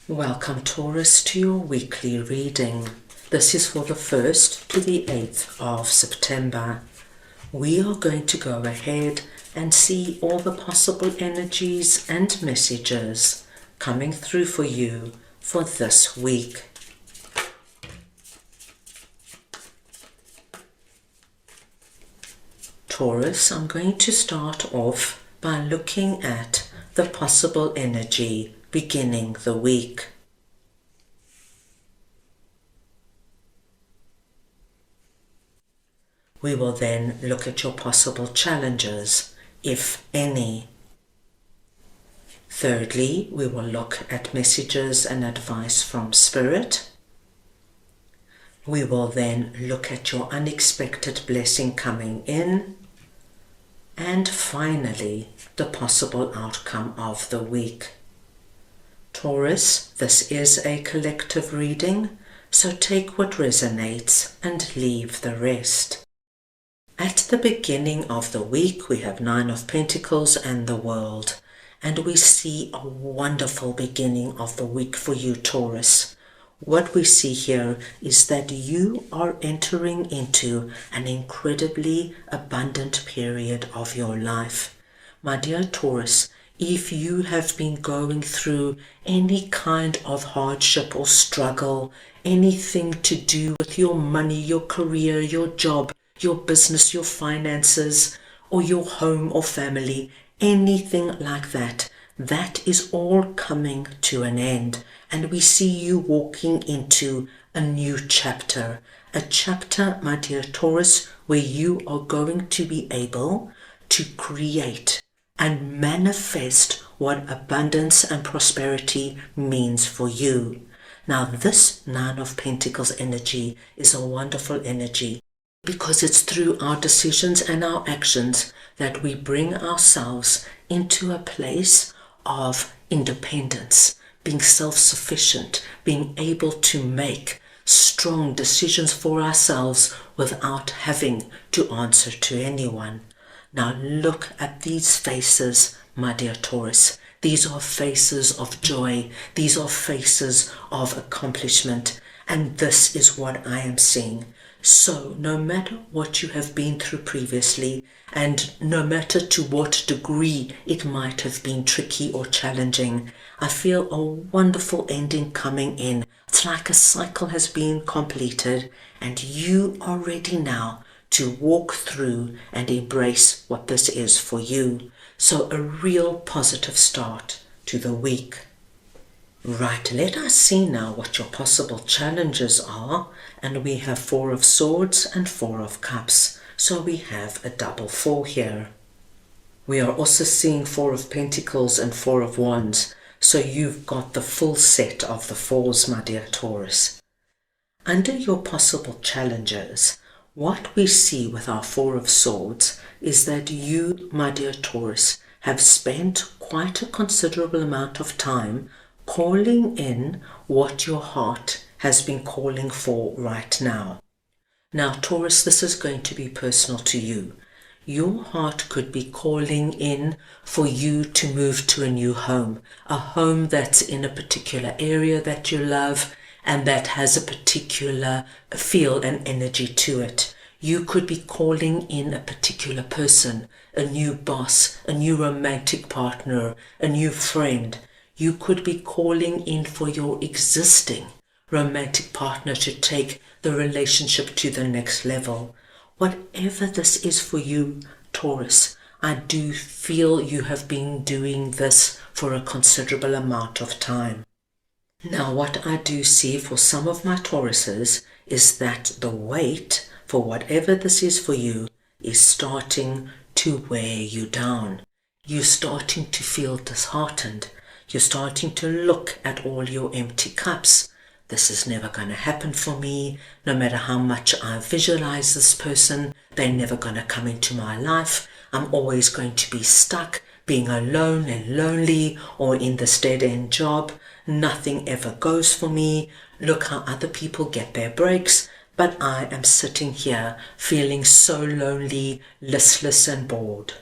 Welcome Taurus to your weekly reading. This is for the 1st to the 8th of September. We are going to go ahead and see all the possible energies and messages coming through for you for this week. Taurus, I'm going to start off by looking at the possible energy beginning the week. We will then look at your possible challenges, if any. Thirdly, we will look at messages and advice from Spirit. We will then look at your unexpected blessing coming in. And finally, the possible outcome of the week. Taurus, this is a collective reading, so take what resonates and leave the rest. At the beginning of the week, we have 9 of Pentacles and the World, and we see a wonderful beginning of the week for you, Taurus. What we see here is that you are entering into an incredibly abundant period of your life. My dear Taurus, if you have been going through any kind of hardship or struggle, anything to do with your money, your career, your job, your business, your finances, or your home or family, anything like that, that is all coming to an end. And we see you walking into a new chapter. A chapter, my dear Taurus, where you are going to be able to create and manifest what abundance and prosperity means for you. Now, this 9 of Pentacles energy is a wonderful energy because it's through our decisions and our actions that we bring ourselves into a place of independence, being self-sufficient, being able to make strong decisions for ourselves without having to answer to anyone. Now look at these faces, my dear Taurus. These are faces of joy. These are faces of accomplishment. And this is what I am seeing. So no matter what you have been through previously, and no matter to what degree it might have been tricky or challenging, I feel a wonderful ending coming in. It's like a cycle has been completed and you are ready now to walk through and embrace what this is for you. So a real positive start to the week. Right, let us see now what your possible challenges are. And we have 4 of Swords and 4 of Cups. So we have a double 4 here. We are also seeing 4 of Pentacles and 4 of Wands. So you've got the full set of the 4s, my dear Taurus. Under your possible challenges, what we see with our 4 of Swords is that you, my dear Taurus, have spent quite a considerable amount of time calling in what your heart has been calling for right now. Now, Taurus, this is going to be personal to you. Your heart could be calling in for you to move to a new home, a home that's in a particular area that you love and that has a particular feel and energy to it. You could be calling in a particular person, a new boss, a new romantic partner, a new friend. You could be calling in for your existing romantic partner to take the relationship to the next level. Whatever this is for you, Taurus, I do feel you have been doing this for a considerable amount of time. Now, what I do see for some of my Tauruses is that the weight for whatever this is for you is starting to wear you down. You're starting to feel disheartened. You're starting to look at all your empty cups. This is never going to happen for me. No matter how much I visualize this person, they're never going to come into my life. I'm always going to be stuck, being alone and lonely, or in this dead-end job. Nothing ever goes for me. Look how other people get their breaks, but I am sitting here feeling so lonely, listless and bored.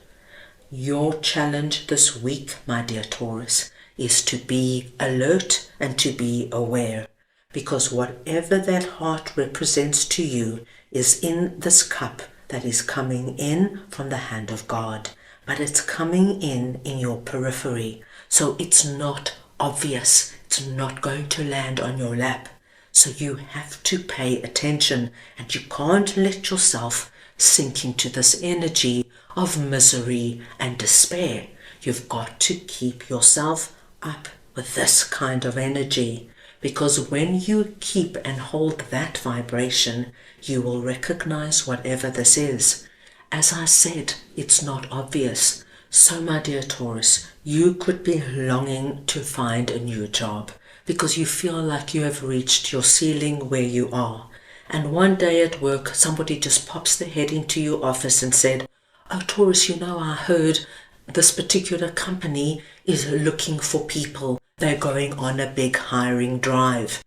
Your challenge this week, my dear Taurus, is to be alert and to be aware, because whatever that heart represents to you is in this cup that is coming in from the hand of God, but it's coming in your periphery, so it's not obvious. It's not going to land on your lap. So you have to pay attention, and you can't let yourself sink into this energy of misery and despair. You've got to keep yourself up with this kind of energy, because when you keep and hold that vibration, you will recognize whatever this is. As I said, it's not obvious. So my dear Taurus, you could be longing to find a new job because you feel like you have reached your ceiling where you are. And one day at work, somebody just pops their head into your office and said, "Oh, Taurus, I heard this particular company is looking for people. They're going on a big hiring drive."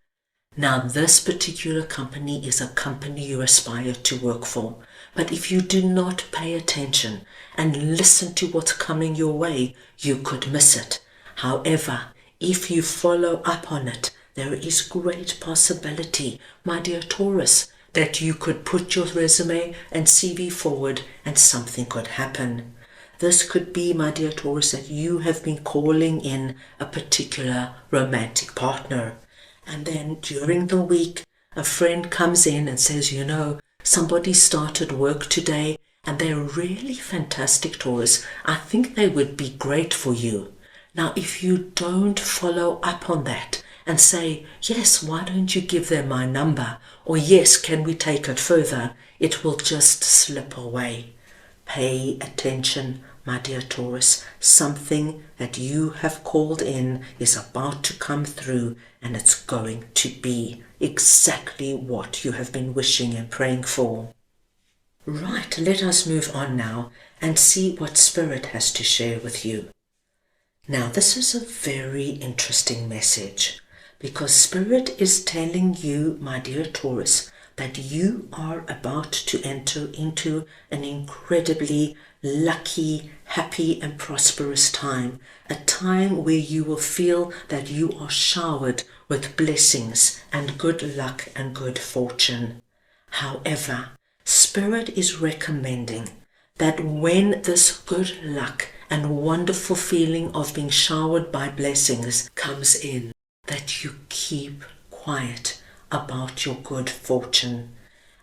Now, this particular company is a company you aspire to work for. But if you do not pay attention and listen to what's coming your way, you could miss it. However, if you follow up on it, there is great possibility, my dear Taurus, that you could put your resume and CV forward and something could happen. This could be, my dear Taurus, that you have been calling in a particular romantic partner. And then during the week, a friend comes in and says, somebody started work today and they're really fantastic, Taurus. I think they would be great for you. Now, if you don't follow up on that and say, yes, why don't you give them my number? Or yes, can we take it further? It will just slip away. Pay attention, my dear Taurus. Something that you have called in is about to come through, and it's going to be exactly what you have been wishing and praying for. Right, let us move on now and see what Spirit has to share with you. Now, this is a very interesting message because Spirit is telling you, my dear Taurus, that you are about to enter into an incredibly lucky, happy and prosperous time, a time where you will feel that you are showered with blessings and good luck and good fortune. However, Spirit is recommending that when this good luck and wonderful feeling of being showered by blessings comes in, that you keep quiet about your good fortune.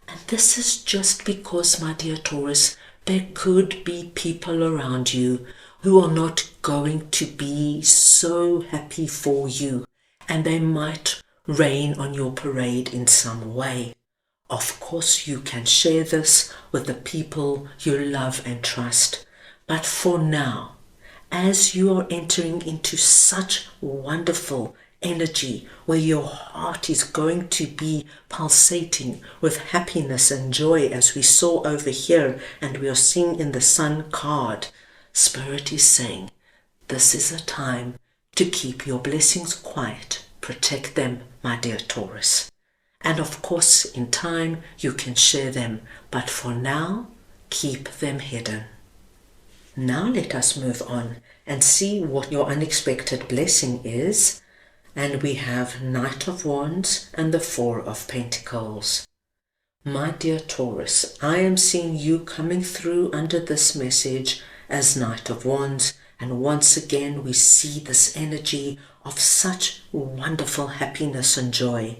And this is just because, my dear Taurus, there could be people around you who are not going to be so happy for you, and they might rain on your parade in some way. Of course, you can share this with the people you love and trust. But for now, as you are entering into such wonderful energy where your heart is going to be pulsating with happiness and joy, as we saw over here and we are seeing in the Sun card, Spirit is saying this is a time to keep your blessings quiet. Protect them, my dear Taurus. And of course, in time you can share them, but for now, keep them hidden. Now let us move on and see what your unexpected blessing is. And we have Knight of Wands and the Four of Pentacles. My dear Taurus, I am seeing you coming through under this message as Knight of Wands. And once again, we see this energy of such wonderful happiness and joy.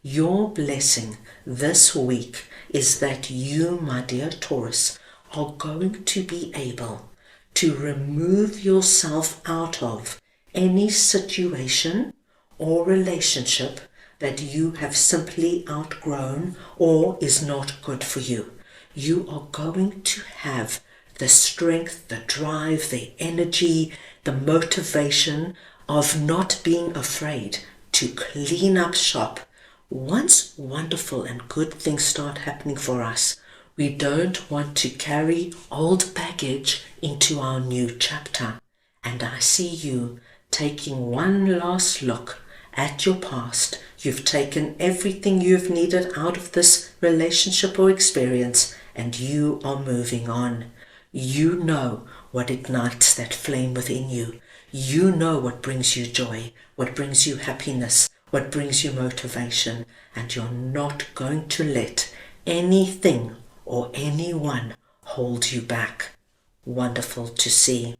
Your blessing this week is that you, my dear Taurus, are going to be able to remove yourself out of any situation or relationship that you have simply outgrown or is not good for you. You are going to have the strength, the drive, the energy, the motivation of not being afraid to clean up shop. Once wonderful and good things start happening for us, we don't want to carry old baggage into our new chapter. And I see you taking one last look at your past. You've taken everything you've needed out of this relationship or experience, and you are moving on. You know what ignites that flame within you. You know what brings you joy, what brings you happiness, what brings you motivation, and you're not going to let anything or anyone hold you back. Wonderful to see.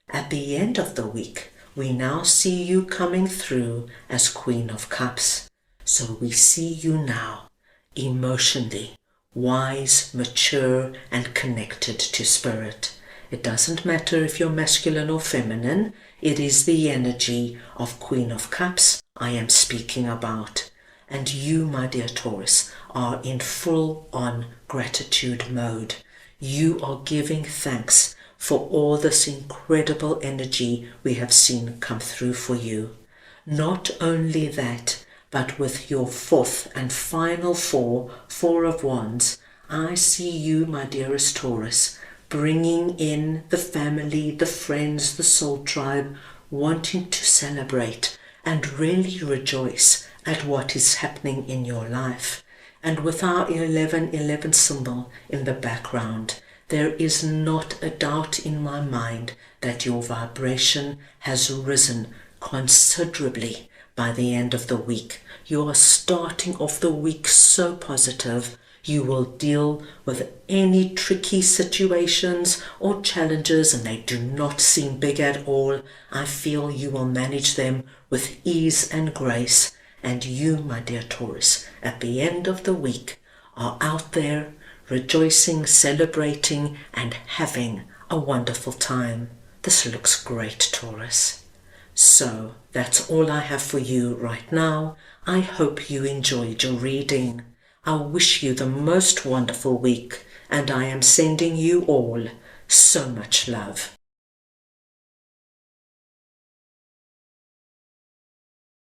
At the end of the week, we now see you coming through as Queen of Cups. So we see you now emotionally wise, mature, and connected to spirit. It doesn't matter if you're masculine or feminine, it is the energy of Queen of Cups I am speaking about. And you, my dear Taurus, are in full-on gratitude mode. You are giving thanks for all this incredible energy we have seen come through for you. Not only that, but with your fourth and final Four of Wands, I see you, my dearest Taurus, bringing in the family, the friends, the soul tribe, wanting to celebrate and really rejoice at what is happening in your life. And with our 1111 symbol in the background, there is not a doubt in my mind that your vibration has risen considerably by the end of the week. You are starting off the week so positive. You will deal with any tricky situations or challenges, and they do not seem big at all. I feel you will manage them with ease and grace. And you, my dear Taurus, at the end of the week are out there rejoicing, celebrating, and having a wonderful time. This looks great, Taurus. So that's all I have for you right now. I hope you enjoyed your reading. I wish you the most wonderful week, and I am sending you all so much love.